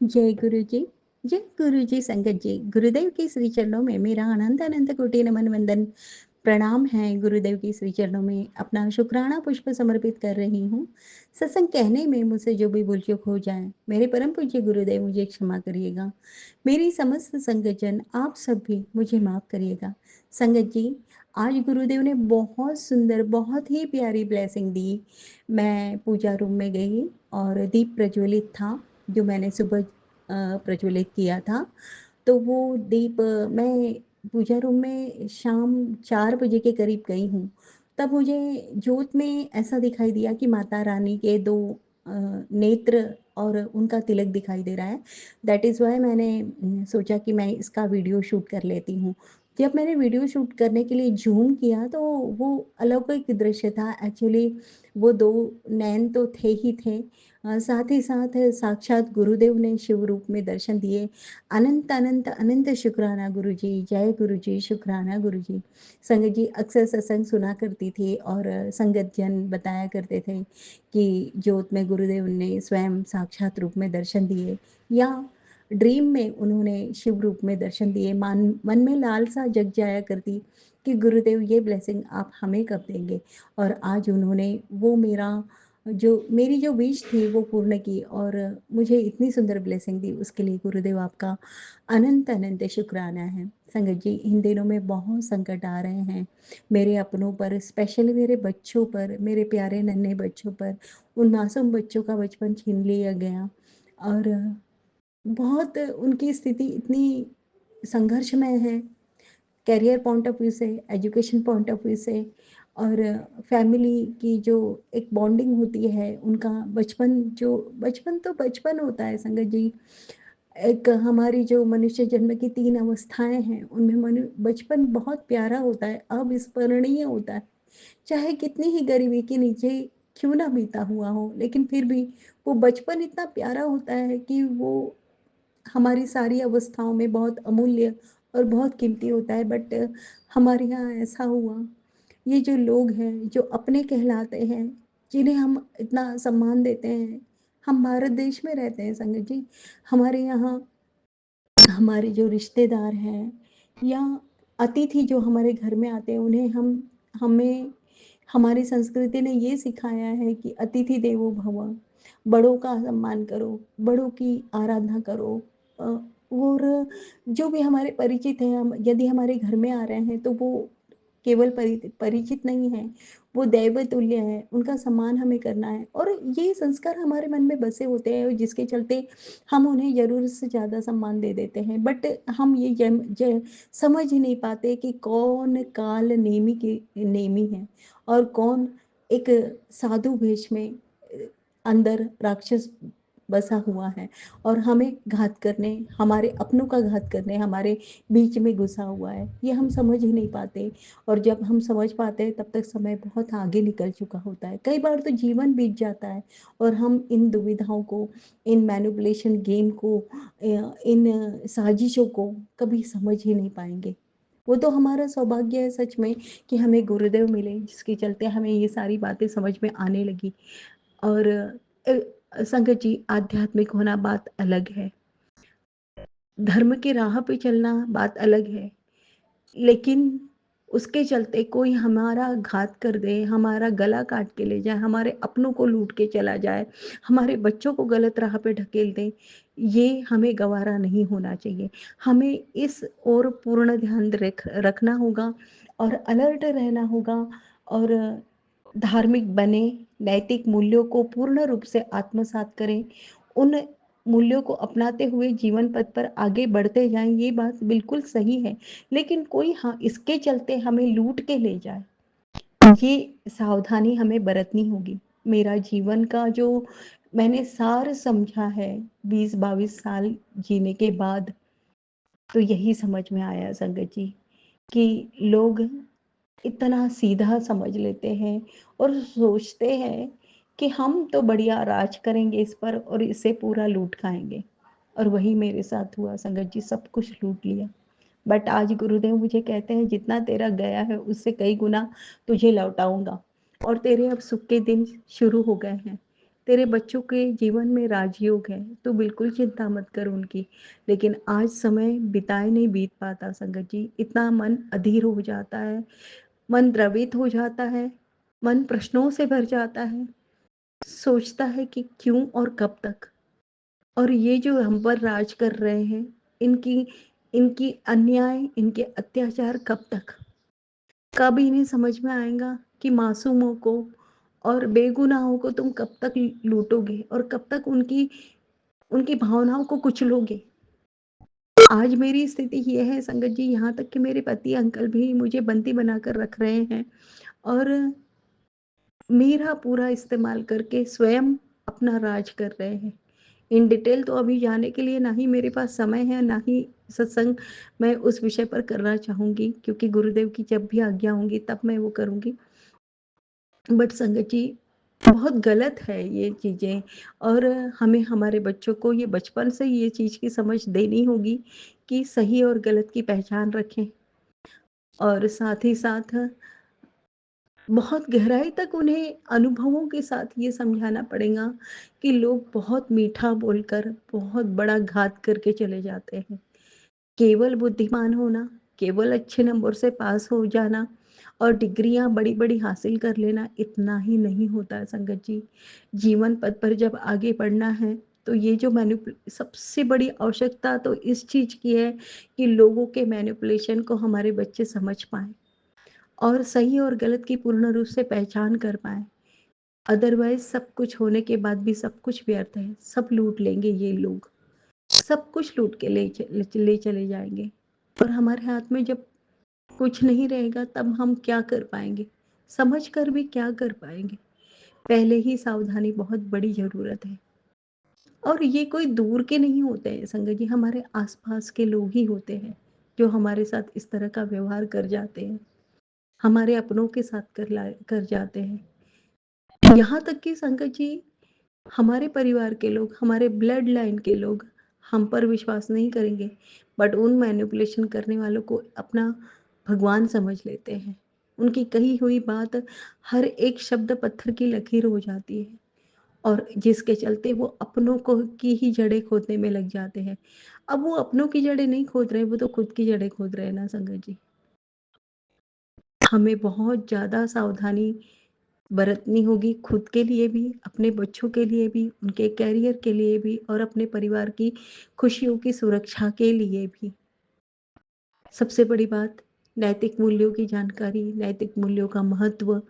जय गुरु जी। जय गुरु जी संगत जी। गुरुदेव के श्री चरणों में मेरा अनंत अनंत कोटि नमन वंदन प्रणाम है। गुरुदेव के श्री चरणों में अपना शुक्राना पुष्प समर्पित कर रही हूँ। सत्संग कहने में मुझसे जो भी भूल चूक हो जाए, मेरे परम पूज्य गुरुदेव मुझे क्षमा करिएगा। मेरी समस्त संगत जन आप सब भी मुझे माफ करिएगा। संगत जी, आज गुरुदेव ने बहुत सुंदर, बहुत ही प्यारी ब्लेसिंग दी। मैं पूजा रूम में गई और दीप प्रज्वलित था, जो मैंने सुबह प्रज्वलित किया था। तो वो दीप मैं पूजा रूम में शाम 4 बजे के करीब गई हूँ। तब मुझे जोत में ऐसा दिखाई दिया कि माता रानी के 2 नेत्र और उनका तिलक दिखाई दे रहा है। दैट इज़ व्हाई मैंने सोचा कि मैं इसका वीडियो शूट कर लेती हूँ। जब मैंने वीडियो शूट करने के लिए ज़ूम किया तो वो अलौकिक दृश्य था। एक्चुअली वो 2 नैन तो थे ही थे। साथ ही साथ साक्षात गुरुदेव ने शिव रूप में दर्शन दिए। अनंत अनंत अनंत शुक्राना गुरुजी, जय गुरुजी, शुक्राना गुरुजी। संगत जी अक्सर सत्संग सुना करती थी और संगत जन बताया करते थे कि जोत में गुरुदेव ने स्वयं साक्षात रूप में दर्शन दिए या ड्रीम में उन्होंने शिव रूप में दर्शन दिए। मन में लालसा जग जाया करती कि गुरुदेव ये ब्लेसिंग आप हमें कब देंगे। और आज उन्होंने वो मेरी जो विश थी वो पूर्ण की और मुझे इतनी सुंदर ब्लेसिंग दी, उसके लिए गुरुदेव आपका अनंत अनंत शुक्राना है। संगत जी, इन दिनों में बहुत संकट आ रहे हैं मेरे अपनों पर, स्पेशली मेरे बच्चों पर, मेरे प्यारे नन्हे बच्चों पर। उन मासूम बच्चों का बचपन छीन लिया गया और बहुत उनकी स्थिति इतनी संघर्षमय है, करियर पॉइंट ऑफ व्यू से, एजुकेशन पॉइंट ऑफ व्यू से और फैमिली की जो एक बॉन्डिंग होती है, उनका बचपन तो बचपन होता है संगत जी। एक हमारी जो मनुष्य जन्म की 3 अवस्थाएँ हैं, उनमें बचपन बहुत प्यारा होता है, अविस्मरणीय होता है। चाहे कितनी ही गरीबी के नीचे क्यों ना बीता हुआ हो, लेकिन फिर भी वो बचपन इतना प्यारा होता है कि वो हमारी सारी अवस्थाओं में बहुत अमूल्य और बहुत कीमती होता है। बट हमारे यहाँ ऐसा हुआ, ये जो लोग हैं जो अपने कहलाते हैं, जिन्हें हम इतना सम्मान देते हैं, हम भारत देश में रहते हैं संगत जी। हमारे यहाँ हमारे जो रिश्तेदार हैं या अतिथि जो हमारे घर में आते हैं, उन्हें हमें हमारी संस्कृति ने ये सिखाया है कि अतिथि देवो भव, बड़ों का सम्मान करो, बड़ों की आराधना करो। अ, और जो भी हमारे परिचित हैं, हम यदि हमारे घर में आ रहे हैं तो वो केवल परिचित नहीं है, वो दैव तुल्य है, उनका सम्मान हमें करना है। और ये संस्कार हमारे मन में बसे होते हैं, जिसके चलते हम उन्हें ज़रूरत से ज़्यादा सम्मान दे देते हैं। बट हम ये समझ ही नहीं पाते कि कौन काल नेमी है और कौन एक साधु वेश में अंदर राक्षस बसा हुआ है और हमें घात करने, हमारे अपनों का घात करने हमारे बीच में घुसा हुआ है। ये हम समझ ही नहीं पाते और जब हम समझ पाते हैं तब तक समय बहुत आगे निकल चुका होता है। कई बार तो जीवन बीत जाता है और हम इन दुविधाओं को, इन मैनिपुलेशन गेम को, इन साजिशों को कभी समझ ही नहीं पाएंगे। वो तो हमारा सौभाग्य है सच में कि हमें गुरुदेव मिले, जिसके चलते हमें ये सारी बातें समझ में आने लगी। और संगत जी, आध्यात्मिक होना बात अलग है, धर्म की राह पे चलना बात अलग है, लेकिन उसके चलते कोई हमारा घात कर दे, हमारा गला काट के ले जाए, हमारे अपनों को लूट के चला जाए, हमारे बच्चों को गलत राह पे ढकेल दे, ये हमें गवारा नहीं होना चाहिए। हमें इस ओर पूर्ण ध्यान रखना होगा और अलर्ट रहना होगा और धार्मिक बने, नैतिक मूल्यों को पूर्ण रूप से आत्मसात करें, उन मूल्यों को अपनाते हुए जीवन पथ पर आगे बढ़ते जाएं। ये बात बिल्कुल सही है, लेकिन कोई हाँ इसके चलते हमें लूट के ले जाए, ये सावधानी हमें बरतनी होगी। मेरा जीवन का जो मैंने सार समझा है 20-22 साल जीने के बाद, तो यही समझ में आया संगत जी कि लोग इतना सीधा समझ लेते हैं और सोचते हैं कि हम तो बढ़िया राज करेंगे इस पर और इसे पूरा लूट खाएंगे। और वही मेरे साथ हुआ संगत जी, सब कुछ लूट लिया। बट आज गुरुदेव मुझे कहते हैं जितना तेरा गया है उससे कई गुना तुझे लौटाऊंगा और तेरे अब सुख के दिन शुरू हो गए हैं। तेरे बच्चों के जीवन में राजयोग है, तो बिल्कुल चिंता मत कर उनकी। लेकिन आज समय बिताए नहीं बीत पाता संगत जी, इतना मन अधीर हो जाता है, मन द्रवित हो जाता है, मन प्रश्नों से भर जाता है, सोचता है कि क्यों और कब तक? और ये जो हम पर राज कर रहे हैं, इनकी इनकी अन्याय, इनके अत्याचार कब तक? कब इन्हें समझ में आएगा कि मासूमों को और बेगुनाहों को तुम कब तक लूटोगे और कब तक उनकी उनकी भावनाओं को कुचलोगे? आज मेरी स्थिति ये है संगत जी, यहाँ तक कि मेरे पति अंकल भी मुझे बंदी बनाकर रख रहे हैं और मेरा पूरा इस्तेमाल करके स्वयं अपना राज कर रहे हैं। इन डिटेल तो अभी जाने के लिए ना ही मेरे पास समय है, ना ही सत्संग मैं उस विषय पर करना चाहूँगी, क्योंकि गुरुदेव की जब भी आज्ञा होंगी तब मैं वो करूँगी। बट संगत जी, बहुत गलत है ये चीज़ें और हमें हमारे बच्चों को ये बचपन से ये चीज़ की समझ देनी होगी कि सही और गलत की पहचान रखें और साथ ही साथ बहुत गहराई तक उन्हें अनुभवों के साथ ये समझाना पड़ेगा कि लोग बहुत मीठा बोलकर बहुत बड़ा घात करके चले जाते हैं। केवल बुद्धिमान होना, केवल अच्छे नंबर से पास हो जाना और डिग्रियाँ बड़ी-बड़ी हासिल कर लेना इतना ही नहीं होता है संगत जी। जीवन पथ पर जब आगे बढ़ना है, तो ये जो सबसे बड़ी आवश्यकता तो इस चीज़ की है कि लोगों के मैनिपुलेशन को हमारे बच्चे समझ पाएँ और सही और गलत की पूर्ण रूप से पहचान कर पाएँ। अदरवाइज़ सब कुछ होने के बाद भी सब कुछ व्यर्थ है, सब लूट लेंगे ये लोग। सब कुछ लूट के ले चले जाएँगे और हमारे हाथ में जब कुछ नहीं रहेगा तब हम क्या कर पाएँगे? समझ कर भी क्या कर पाएँगे? पहले ही सावधानी बहुत बड़ी ज़रूरत है और ये कोई दूर के नहीं होते हैं संगत जी, हमारे आस-पास के लोग ही होते हैं, जो हमारे साथ इस तरह का व्यवहार कर जाते हैं, हमारे अपनों के साथ कर जाते हैं। यहाँ तक कि संगत जी, हमारे परिवार के लोग, हमारे ब्लड लाइन के लोग हम पर विश्वास नहीं करेंगे, बट उन मैनिपुलेशन करने वालों को अपना भगवान समझ लेते हैं। उनकी कही हुई बात हर एक शब्द पत्थर की लकीर हो जाती है और जिसके चलते वो अपनों को की ही जड़ें खोदने में लग जाते हैं। अब वो अपनों की जड़ें नहीं खोद रहे, वो तो खुद की जड़ें खोद रहे हैं ना संगत जी। हमें बहुत ज़्यादा सावधानी बरतनी होगी खुद के लिए भी, अपने बच्चों के लिए भी, उनके करियर के लिए भी और अपने परिवार की खुशियों की सुरक्षा के लिए भी। सबसे बड़ी बात नैतिक मूल्यों की जानकारी, नैतिक मूल्यों का महत्व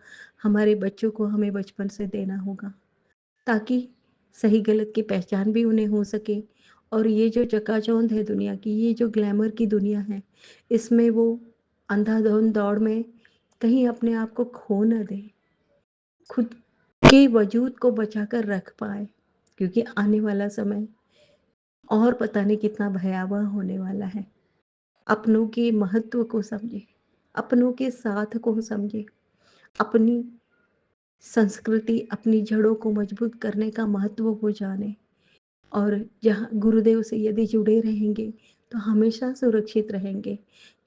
हमारे बच्चों को हमें बचपन से देना होगा, ताकि सही गलत की पहचान भी उन्हें हो सके और ये जो चकाचौंध है दुनिया की, ये जो ग्लैमर की दुनिया है, इसमें वो अंधाधुंध दौड़ में कहीं अपने आप को खो ना दें। खुद के वजूद को बचाकर रख पाए, क्योंकि आने वाला समय और पता नहीं कितना भयावह होने वाला है। अपनों के महत्व को समझे, अपनों के साथ को समझे, अपनी संस्कृति, अपनी जड़ों को मजबूत करने का महत्व को जाने और जहाँ गुरुदेव से यदि जुड़े रहेंगे, तो हमेशा सुरक्षित रहेंगे,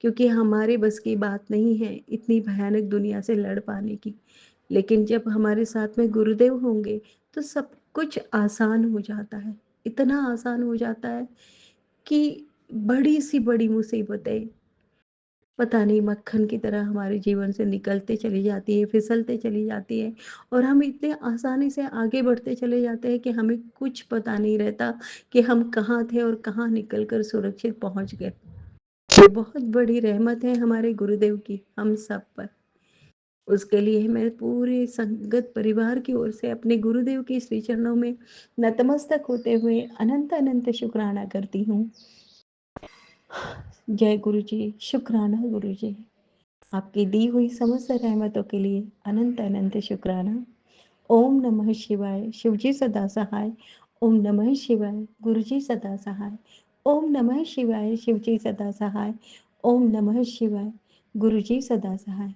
क्योंकि हमारे बस की बात नहीं है इतनी भयानक दुनिया से लड़ पाने की। लेकिन जब हमारे साथ में गुरुदेव होंगे, तो सब कुछ आसान हो जाता है। इतना आसान हो जाता है कि बड़ी-सी बड़ी मुसीबतें पता नहीं मक्खन की तरह हमारे जीवन से निकलते चली जाती है, फिसलते चली जाती है और हम इतने आसानी से आगे बढ़ते चले जाते हैं कि हमें कुछ पता नहीं रहता कि हम कहाँ थे और कहाँ निकल कर सुरक्षित पहुँच गए। ये बहुत बड़ी रहमत है हमारे गुरुदेव की हम सब पर। उसके लिए मैं पूरे संगत परिवार की ओर से अपने गुरुदेव के श्री चरणों में नतमस्तक होते हुए अनंत-अनंत शुक्राना करती हूँ। जय गुरु जी, शुक्राना गुरु जी। आपकी दी हुई समस्त रहमतों के लिए अनंत अनंत शुक्राना। ओम नमः शिवाय, शिवजी सदा सहाय। ओम नमः शिवाय, गुरुजी सदा सहाय। ओम नमः शिवाय, शिवजी सदा सहाय। ओम नमः शिवाय, गुरुजी सदा सहाय।